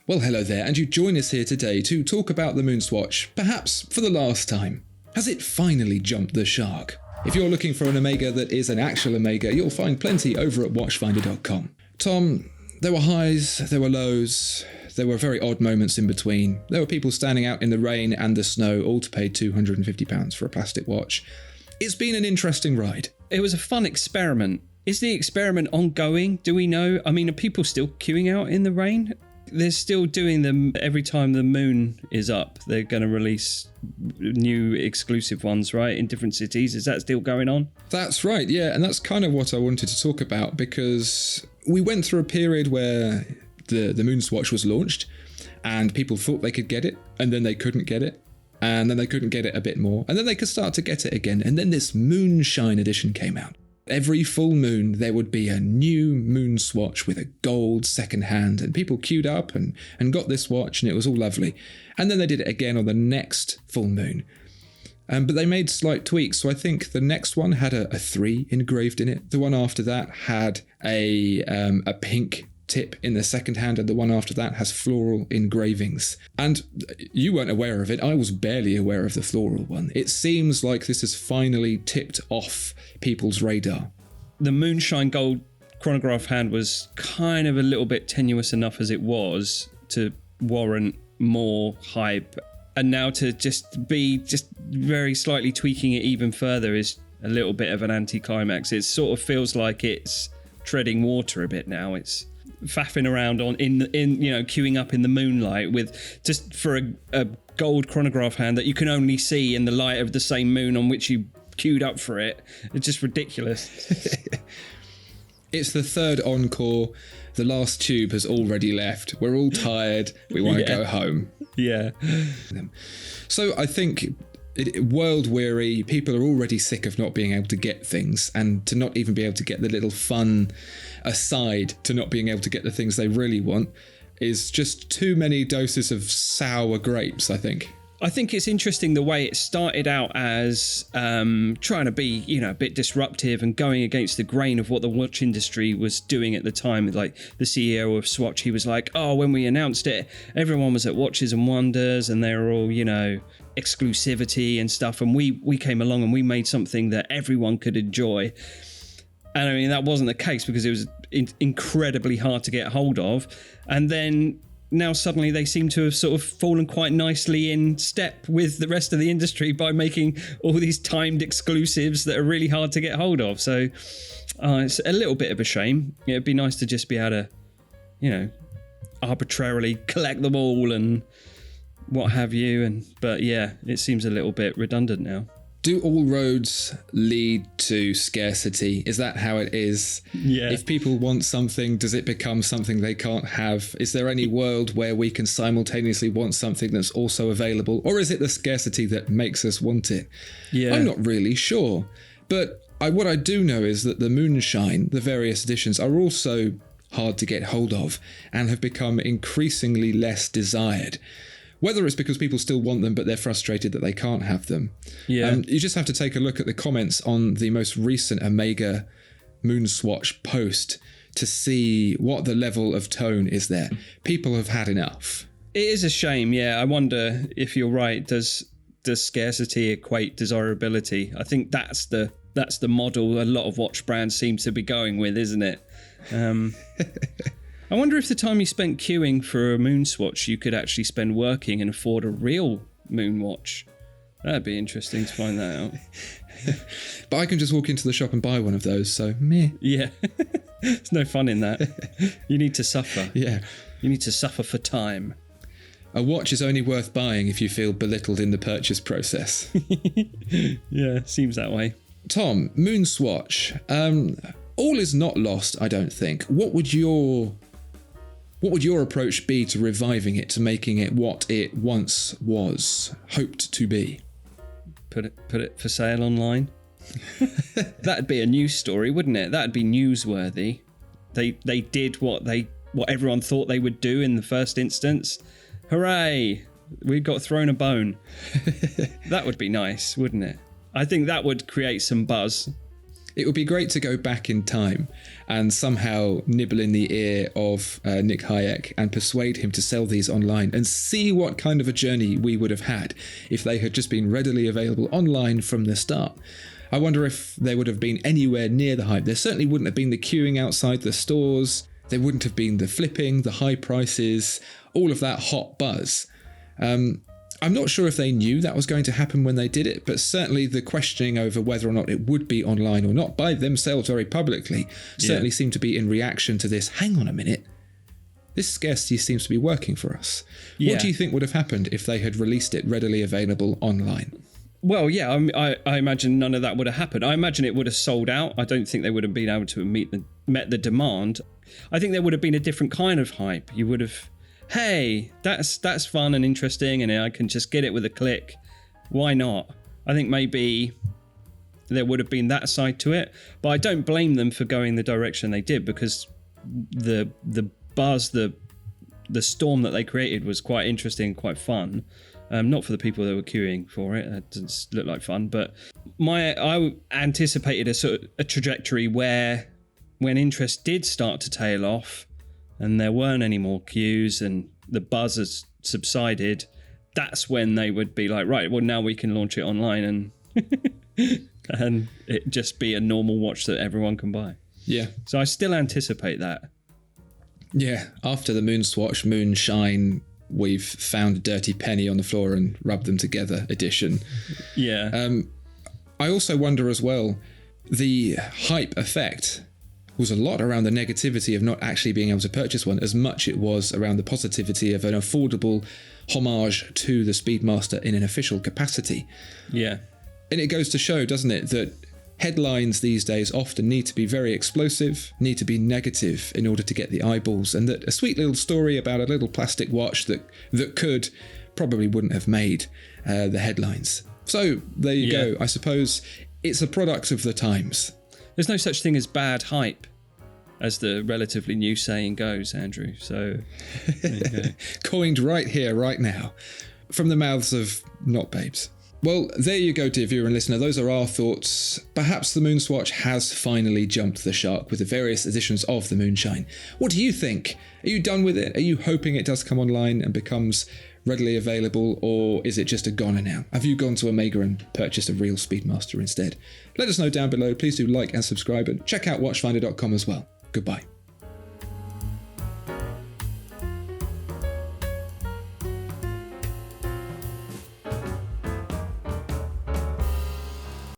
Well, hello there, and you join us here today to talk about the MoonSwatch, perhaps for the last time. Has it finally jumped the shark? If you're looking for an Omega that is an actual Omega, you'll find plenty over at watchfinder.com. Tom, there were highs, there were lows, there were very odd moments in between. There were people standing out in the rain and the snow, all to pay £250 for a plastic watch. It's been an interesting ride. It was a fun experiment. Is the experiment ongoing? Do we know? I mean, are people still queuing out in the rain? They're still doing them every time the moon is up. They're going to release new exclusive ones, right, in different cities. Is that still going on? That's right, yeah. And that's kind of what I wanted to talk about, because we went through a period where the MoonSwatch was launched and people thought they could get it, and then they couldn't get it, and then they couldn't get it a bit more, and then they could start to get it again. And then this Moonshine edition came out. Every full moon, there would be a new MoonSwatch with a gold second hand, and people queued up and got this watch, and it was all lovely. And then they did it again on the next full moon. But they made slight tweaks, so I think the next one had a 3 engraved in it. The one after that had a pink tip in the second hand, and the one after that has floral engravings. And you weren't aware of it. I was barely aware of the floral one. It seems like this has finally tipped off people's radar. The Moonshine gold chronograph hand was kind of a little bit tenuous enough as it was to warrant more hype, and now to just be very slightly tweaking it even further is a little bit of an anticlimax. It sort of feels like it's treading water a bit now. It's faffing around in queuing up in the moonlight with just for a gold chronograph hand that you can only see in the light of the same moon on which you queued up for it. It's just ridiculous. It's the third encore. The last tube has already left. We're all tired. We want to go home. Yeah. So I think world weary, people are already sick of not being able to get things, and to not even be able to get the little fun aside to not being able to get the things they really want is just too many doses of sour grapes, I think. I think it's interesting the way it started out as trying to be, a bit disruptive and going against the grain of what the watch industry was doing at the time. Like the CEO of Swatch, he was like, when we announced it, everyone was at Watches and Wonders and they were all, exclusivity and stuff. And we came along and we made something that everyone could enjoy. And I mean, that wasn't the case because it was incredibly hard to get hold of. And then now suddenly they seem to have sort of fallen quite nicely in step with the rest of the industry by making all these timed exclusives that are really hard to get hold of. So it's a little bit of a shame. It'd be nice to just be able to, arbitrarily collect them all and what have you. But yeah, it seems a little bit redundant now. Do all roads lead to scarcity? Is that how it is? Yeah. If people want something, does it become something they can't have? Is there any world where we can simultaneously want something that's also available? Or is it the scarcity that makes us want it? Yeah. I'm not really sure. But what I do know is that the Moonshine, the various editions, are also hard to get hold of and have become increasingly less desired. Whether it's because people still want them, but they're frustrated that they can't have them. Yeah. You just have to take a look at the comments on the most recent Omega MoonSwatch post to see what the level of tone is there. People have had enough. It is a shame, yeah. I wonder if you're right. Does scarcity equate desirability? I think that's the model a lot of watch brands seem to be going with, isn't it? I wonder if the time you spent queuing for a MoonSwatch, you could actually spend working and afford a real Moonwatch. That'd be interesting to find that out. But I can just walk into the shop and buy one of those, so meh. Yeah. There's no fun in that. You need to suffer. Yeah. You need to suffer for time. A watch is only worth buying if you feel belittled in the purchase process. Yeah, seems that way. Tom, MoonSwatch. All is not lost, I don't think. What would your approach be to reviving it, to making it what it once was, hoped to be? Put it for sale online. That'd be a news story, wouldn't it? That'd be newsworthy. They did what everyone thought they would do in the first instance. Hooray! We got thrown a bone. That would be nice, wouldn't it? I think that would create some buzz. It would be great to go back in time and somehow nibble in the ear of Nick Hayek and persuade him to sell these online and see what kind of a journey we would have had if they had just been readily available online from the start. I wonder if they would have been anywhere near the hype. There certainly wouldn't have been the queuing outside the stores. There wouldn't have been the flipping, the high prices, all of that hot buzz. I'm not sure if they knew that was going to happen when they did it, but certainly the questioning over whether or not it would be online or not by themselves very publicly certainly seemed to be in reaction to this. Hang on a minute. This scarcity seems to be working for us. Yeah. What do you think would have happened if they had released it readily available online? Well, yeah, I imagine none of that would have happened. I imagine it would have sold out. I don't think they would have been able to met the demand. I think there would have been a different kind of hype. You would have... Hey, that's fun and interesting, and I can just get it with a click. Why not? I think maybe there would have been that side to it, but I don't blame them for going the direction they did, because the buzz, the storm that they created was quite interesting, quite fun. Not for the people that were queuing for it. It doesn't look like fun, but I anticipated a trajectory where, when interest did start to tail off, and there weren't any more queues and the buzz has subsided, that's when they would be like, right, well, now we can launch it online and and it just be a normal watch that everyone can buy. Yeah. So I still anticipate that. Yeah. After the MoonSwatch, Moonshine, we've found a dirty penny on the floor and rubbed them together edition. Yeah. I also wonder as well, the hype effect was a lot around the negativity of not actually being able to purchase one, as much it was around the positivity of an affordable homage to the Speedmaster in an official capacity. Yeah. And it goes to show, doesn't it, that headlines these days often need to be very explosive, need to be negative in order to get the eyeballs, and that a sweet little story about a little plastic watch that could probably wouldn't have made the headlines. So there you go. I suppose it's a product of the times. There's no such thing as bad hype, as the relatively new saying goes, Andrew. So, there you go. Coined right here, right now, from the mouths of not babes. Well, there you go, dear viewer and listener. Those are our thoughts. Perhaps the MoonSwatch has finally jumped the shark with the various editions of the Moonshine. What do you think? Are you done with it? Are you hoping it does come online and becomes readily available, or is it just a goner now? Have you gone to Omega and purchased a real Speedmaster instead? Let us know down below. Please do like and subscribe, and check out watchfinder.com as well. Goodbye.